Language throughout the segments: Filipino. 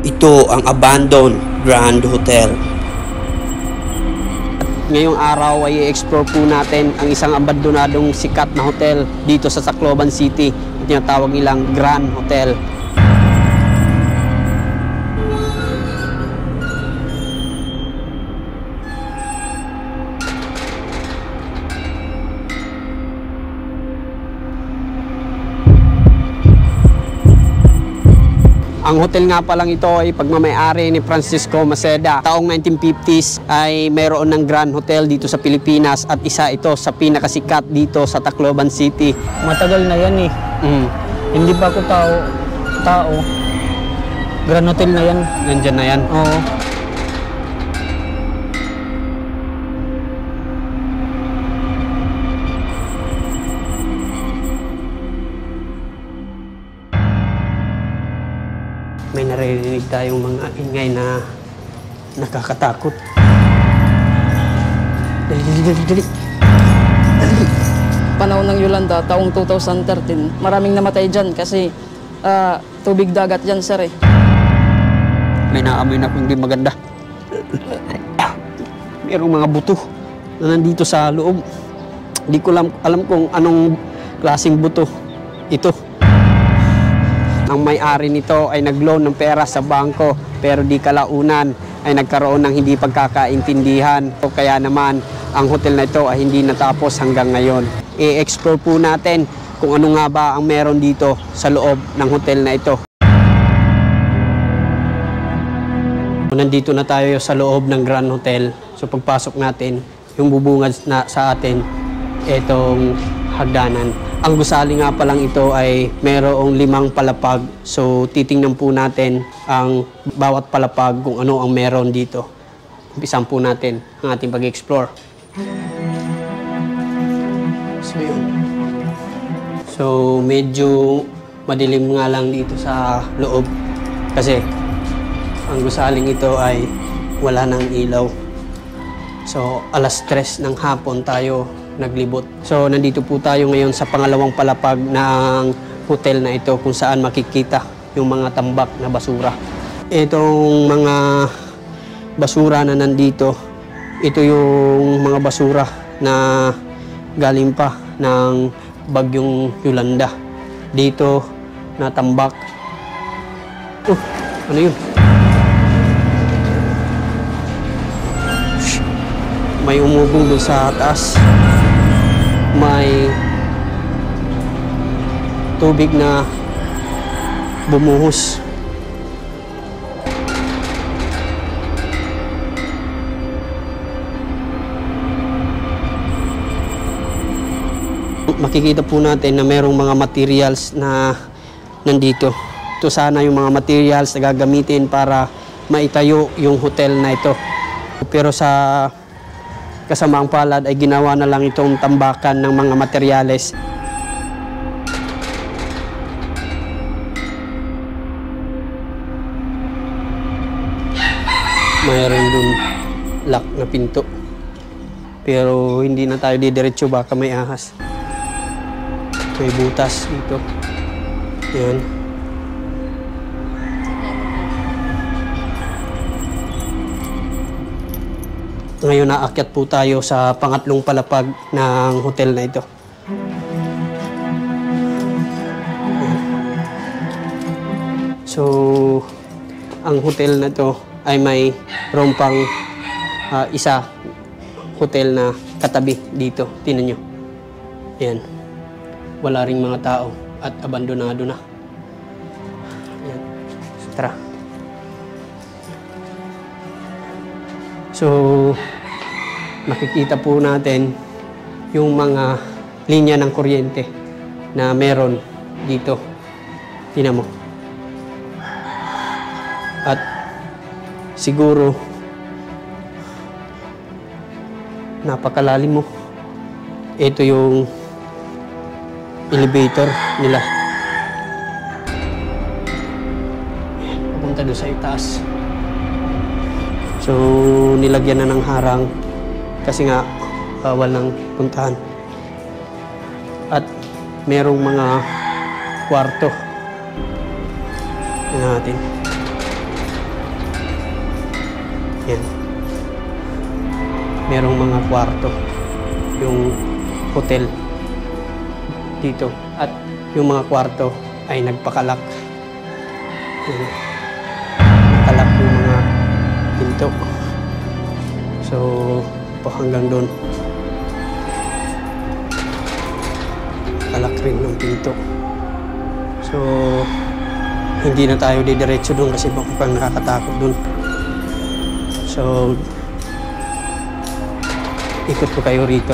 Ito ang abandoned Grand Hotel. Ngayong araw ay i-explore po natin ang isang abandonadong sikat na hotel dito sa Tacloban City. Tinatawag nilang Grand Hotel. Ang hotel nga palang ito ay pagmamay-ari ni Francisco Maceda. Taong 1950s ay mayroon ng Grand Hotel dito sa Pilipinas at isa ito sa pinakasikat dito sa Tacloban City. Matagal na yan eh. Hindi pa ako tao. Grand Hotel na yan. Nandyan na yan. Oo. May naririnig tayong mga ingay na nakakatakot. Dali. Panahon ng Yolanda, taong 2013, maraming namatay dyan kasi tubig dagat yan, sir eh. May naamoy na hindi maganda. Mayroong mga buto na nandito sa loob. Hindi ko alam kung anong klaseng buto ito. Ang may-ari nito ay nag-loan ng pera sa bangko pero di kalaunan ay nagkaroon ng hindi pagkakaintindihan. Kaya naman ang hotel na ito ay hindi natapos hanggang ngayon. I-explore po natin kung ano nga ba ang meron dito sa loob ng hotel na ito. Nandito na tayo sa loob ng Grand Hotel. So pagpasok natin, yung bubungad na sa atin, itong hagdanan. Ang gusali nga palang ito ay mayroong 5 palapag. So titingnan po natin ang bawat palapag kung ano ang meron dito. Umpisan po natin ang ating pag-explore. So yun. So medyo madilim nga lang dito sa loob kasi ang gusaling ito ay wala ng ilaw. So alas 3 ng hapon tayo naglibot. So nandito po tayo ngayon sa pangalawang palapag ng hotel na ito kung saan makikita yung mga tambak na basura. Itong mga basura na nandito, ito yung mga basura na galing pa ng bagyong Yolanda. Dito natambak. Ano yun? May umugong doon sa taas. May tubig na bumuhos. Makikita po natin na mayroong mga materials na nandito. Ito sana yung mga materials na gagamitin para maitayo yung hotel na ito. Pero sa kasamaang palad ay ginawa na lang itong tambakan ng mga materyales. Mayroon dun lock na pinto. Pero hindi na tayo didiretso, baka may ahas. May butas dito. Yan. Ngayon naakyat po tayo sa pangatlong palapag ng hotel na ito. So, ang hotel na ito ay may rompang isa hotel na katabi dito. Tingnan nyo. Ayan. Wala ring mga tao at abandonado na. Ayan. So, tara. So, makikita po natin yung mga linya ng kuryente na meron dito. Tingnan mo. At siguro napakalalim mo. Ito yung elevator nila. Papunta doon sa itaas. So, nilagyan na ng harang kasi nga bawal ng puntahan. At merong mga kwarto. Tingnan natin. Yan. Merong mga kwarto. Yung hotel dito. At yung mga kwarto ay nagpakalak. Yan. Nakalak yung mga pinto. So, po hanggang doon. Nakalak rin ng pinto. So, hindi na tayo didiretso doon kasi mukhang nakakatakot doon. So, ikot ko kayo rito.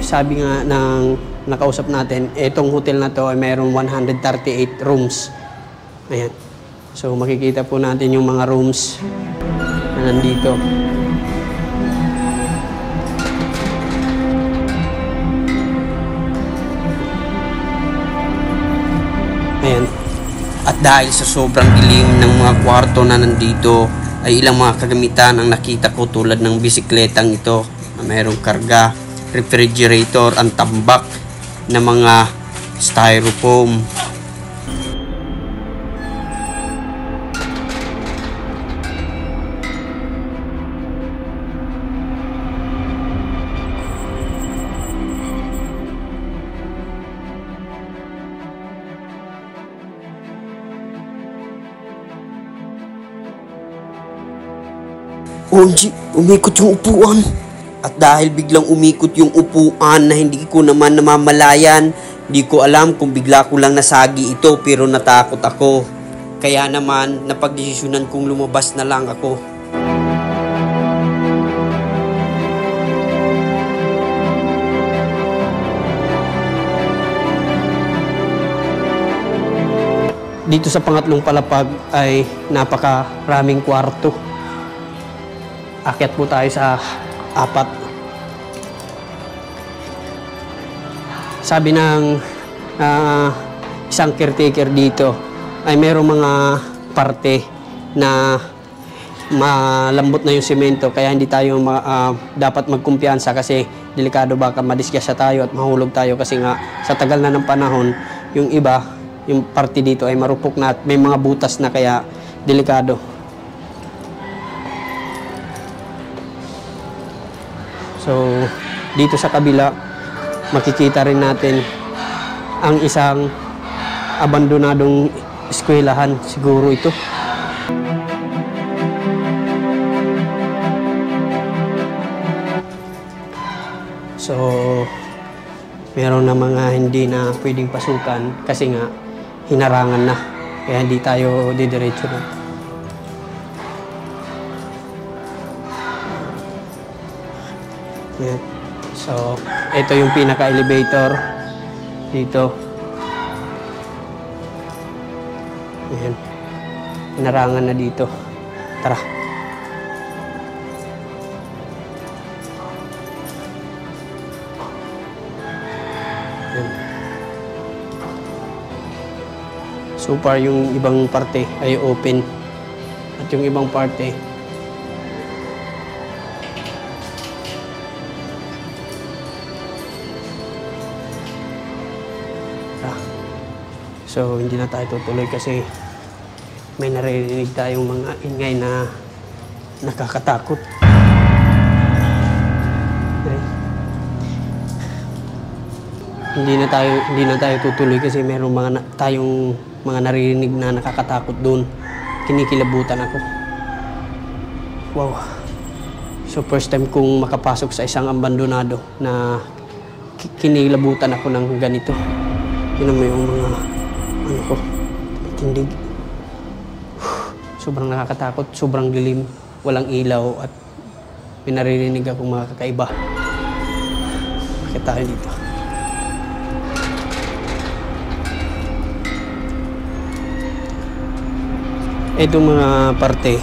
Sabi nga ng nakausap natin, itong hotel na to ay mayroong 138 rooms. Ayan. So makikita po natin yung mga rooms na nandito. Ayan. At dahil sa sobrang dilim ng mga kwarto na nandito, ay ilang mga kagamitan ang nakita ko tulad ng bisikletang ito na mayroong karga, refrigerator, ang tambak na mga styrofoam. OMG, umikot yung upuan. At dahil biglang umikot yung upuan na hindi ko naman namamalayan, di ko alam kung bigla ko lang nasagi ito pero natakot ako. Kaya naman napagdesisyonan kong lumabas na lang ako. Dito sa pangatlong palapag ay napakaraming kwarto. Akyat po tayo sa 4. Sabi ng isang caretaker dito ay mayroong mga parte na malambot na yung semento kaya hindi tayo dapat magkumpiyansa kasi delikado baka madiskasya tayo at mahulog tayo kasi nga sa tagal na ng panahon yung iba, yung parte dito ay marupok na at may mga butas na kaya delikado. So, dito sa kabila, makikita rin natin ang isang abandonadong eskwelahan. Siguro ito. So, meron na mga hindi na pwedeng pasukan kasi nga hinarangan na. Kaya hindi tayo didiretso na. Yan. So, ito yung pinaka-elevator dito. Ayan. Hinarangan na dito. Tara. Ayan. So far, yung ibang parte ay open. At yung ibang parte so, hindi na tayo tutuloy kasi may naririnig tayong mga ingay na nakakatakot. Okay. Hindi na tayo tutuloy kasi mayroong tayong mga naririnig na nakakatakot doon. Kinikilabutan ako. Wow. So, first time kong makapasok sa isang abandonado na kinilabutan ako ng ganito. Yun mo yung mga ano ko, tindig. Sobrang nakakatakot, sobrang dilim, walang ilaw at may naririnig akong mga kakaiba. Bakit tayo dito? Itong mga parte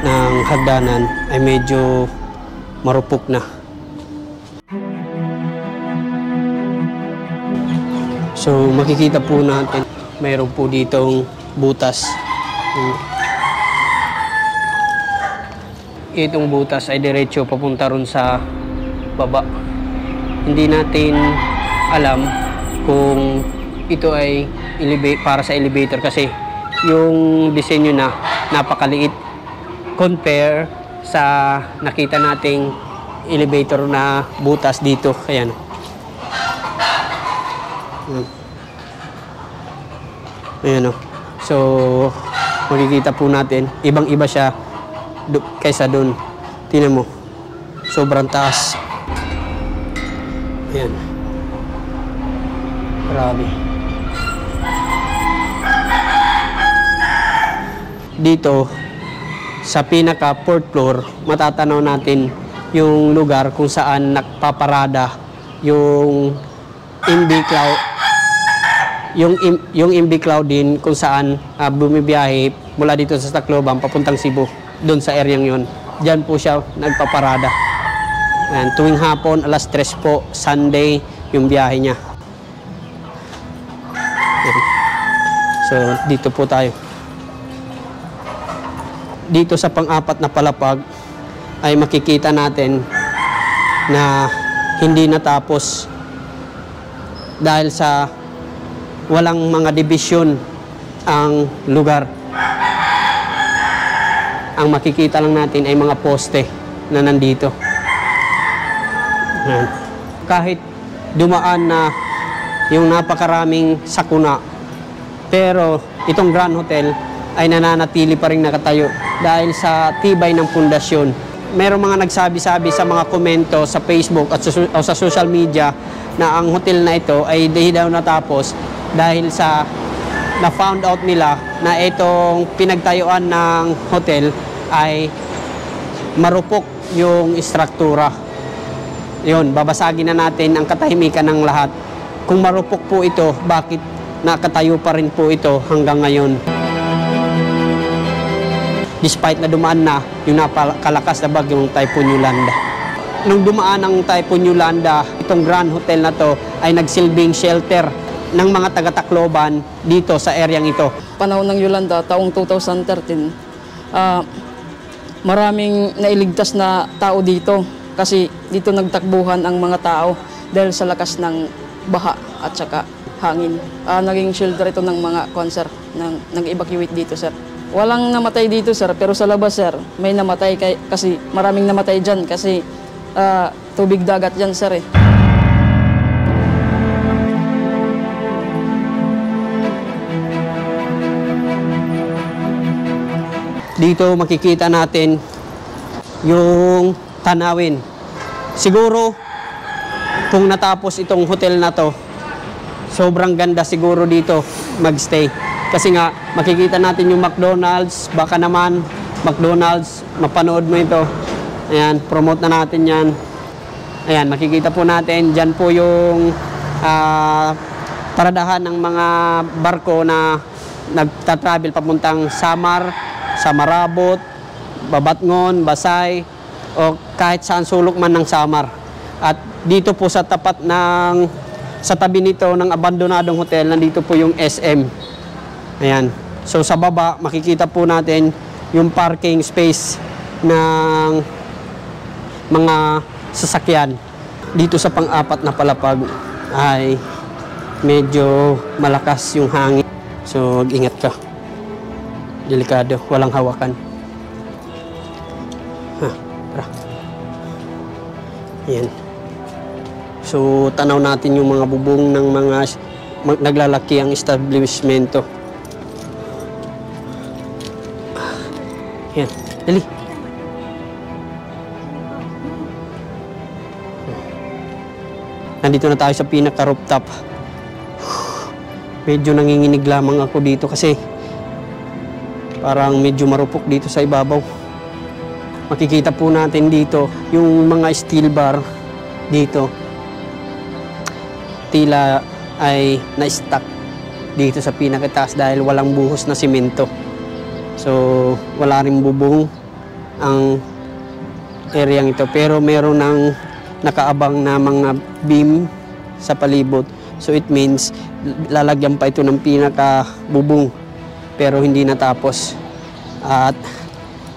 ng hagdanan ay medyo marupok na. So makikita po natin mayroon po ditong butas. Itong butas ay diretso papunta ron sa baba. Hindi natin alam kung ito ay para sa elevator kasi yung disenyo na napakaliit compare sa nakita nating elevator na butas dito. Ayan. Ayan o. So, makikita po natin, ibang-iba siya kaysa doon. Tingnan mo. Sobrang taas. Ayan. Grabe. Dito, sa pinaka fourth floor, matatanaw natin yung lugar kung saan nagpaparada yung MV Cloud. Yung MV Cloud din kung saan bumibiyahe mula dito sa Tacloban papuntang Cebu. Doon sa areang yon. Diyan po siya nagpaparada. Ayan, tuwing hapon, alas 3 po, Sunday, yung biyahe niya. Ayan. So, dito po tayo. Dito sa pang-apat na palapag ay makikita natin na hindi natapos dahil sa walang mga dibisyon ang lugar. Ang makikita lang natin ay mga poste na nandito. Ayan. Kahit dumaan na yung napakaraming sakuna, pero itong Grand Hotel ay nananatili pa rin nakatayo dahil sa tibay ng pundasyon. Merong mga nagsabi-sabi sa mga komento sa Facebook at sa social media na ang hotel na ito ay hindi daw natapos dahil sa na-found out nila na itong pinagtayuan ng hotel ay marupok yung istruktura. Yun, babasagin na natin ang katahimikan ng lahat. Kung marupok po ito, bakit nakatayo pa rin po ito hanggang ngayon? Despite na dumaan na yung napakalakas na bagyong Typhoon Yolanda. Nung dumaan ang Typhoon Yolanda, itong Grand Hotel na to ay nagsilbing shelter ng mga taga-Tacloban dito sa areang ito. Panahon ng Yolanda, taong 2013, maraming nailigtas na tao dito kasi dito nagtakbuhan ang mga tao dahil sa lakas ng baha at saka hangin. Naging shelter ito ng mga concert nag-evacuate dito, sir. Walang namatay dito, sir, pero sa labas, sir, may namatay kasi maraming namatay dyan kasi tubig dagat dyan, sir, eh. Dito makikita natin yung tanawin. Siguro, kung natapos itong hotel na to, sobrang ganda siguro dito magstay. Kasi nga, makikita natin yung McDonald's, baka naman, McDonald's, mapanood mo ito. Ayan, promote na natin yan. Ayan, makikita po natin, dyan po yung paradahan ng mga barko na nagtatravel papuntang Samar, Samarabot, Babatngon, Basay, o kahit saan sulok man ng Samar. At dito po sa tapat sa tabi nito ng abandonadong hotel, nandito po yung SM. Ayan. So sa baba, makikita po natin yung parking space ng mga sasakyan. Dito sa pang-apat na palapag ay medyo malakas yung hangin. So ingat ka. Delikado, walang hawakan. Tara. Ayan. So tanaw natin yung mga bubong ng mga naglalaki ang establishmento. Ayan, dali. Nandito na tayo sa pinaka-rooftop. Medyo nanginginig lamang ako dito kasi parang medyo marupok dito sa ibabaw. Makikita po natin dito yung mga steel bar dito. Tila ay na-stuck dito sa pinakataas dahil walang buhos na simento. So, wala rin bubong ang areang ito. Pero meron ng nakaabang na mga beam sa palibot. So, it means lalagyan pa ito ng pinaka-bubong. Pero hindi natapos. At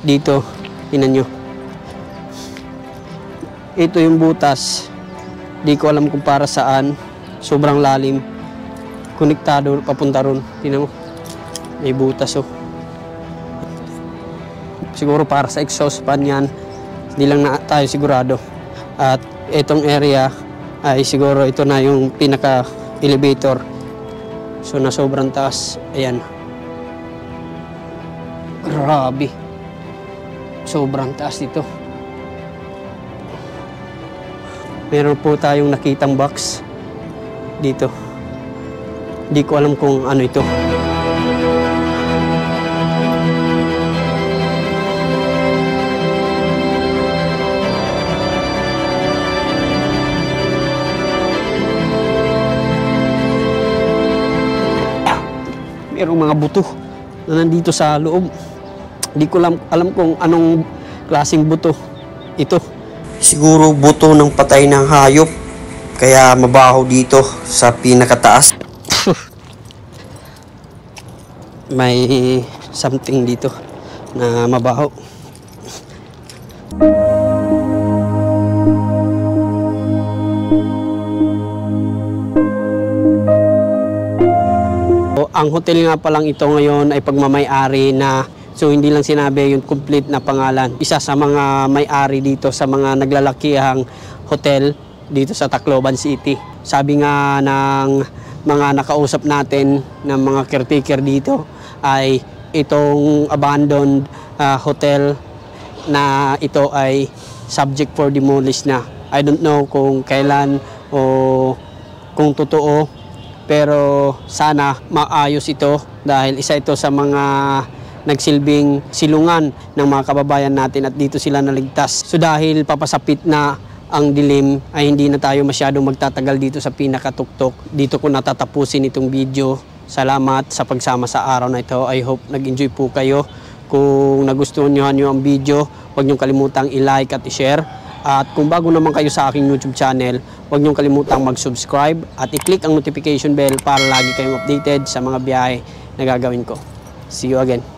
dito, tingnan nyo. Ito yung butas. Di ko alam kung para saan. Sobrang lalim. konektado papunta ron. Tingnan mo. May butas oh. Siguro para sa exhaust fan yan. Hindi lang na tayo sigurado. At itong area ay siguro ito na yung pinaka elevator. So na sobrang taas. Ayan. Grabe. Sobrang taas dito. Meron po tayong nakitang box dito. Hindi ko alam kung ano ito. Merong mga buto na nandito sa loob. Hindi ko alam kung anong klaseng buto ito. Siguro buto ng patay ng hayop. Kaya mabaho dito sa pinakataas. May something dito na mabaho. Ang hotel nga pa lang ito ngayon ay pagmamay-ari na, so hindi lang sinabi yung complete na pangalan. Isa sa mga may-ari dito sa mga naglalakihang hotel dito sa Tacloban City. Sabi nga ng mga nakausap natin ng mga caretaker dito ay itong abandoned hotel na ito ay subject for demolish na. I don't know kung kailan o kung totoo, pero sana maayos ito dahil isa ito sa mga nagsilbing silungan ng mga kababayan natin at dito sila naligtas. So dahil papasapit na ang dilim ay hindi na tayo masyadong magtatagal dito sa pinakatuktok. Dito ko natatapusin itong video. Salamat sa pagsama sa araw na ito. I hope nag-enjoy po kayo. Kung nagustuhan nyo ang video, huwag nyo kalimutang i-like at i-share. At kung bago naman kayo sa aking YouTube channel, huwag niyong kalimutang mag-subscribe at i-click ang notification bell para lagi kayong updated sa mga biyahe na gagawin ko. See you again.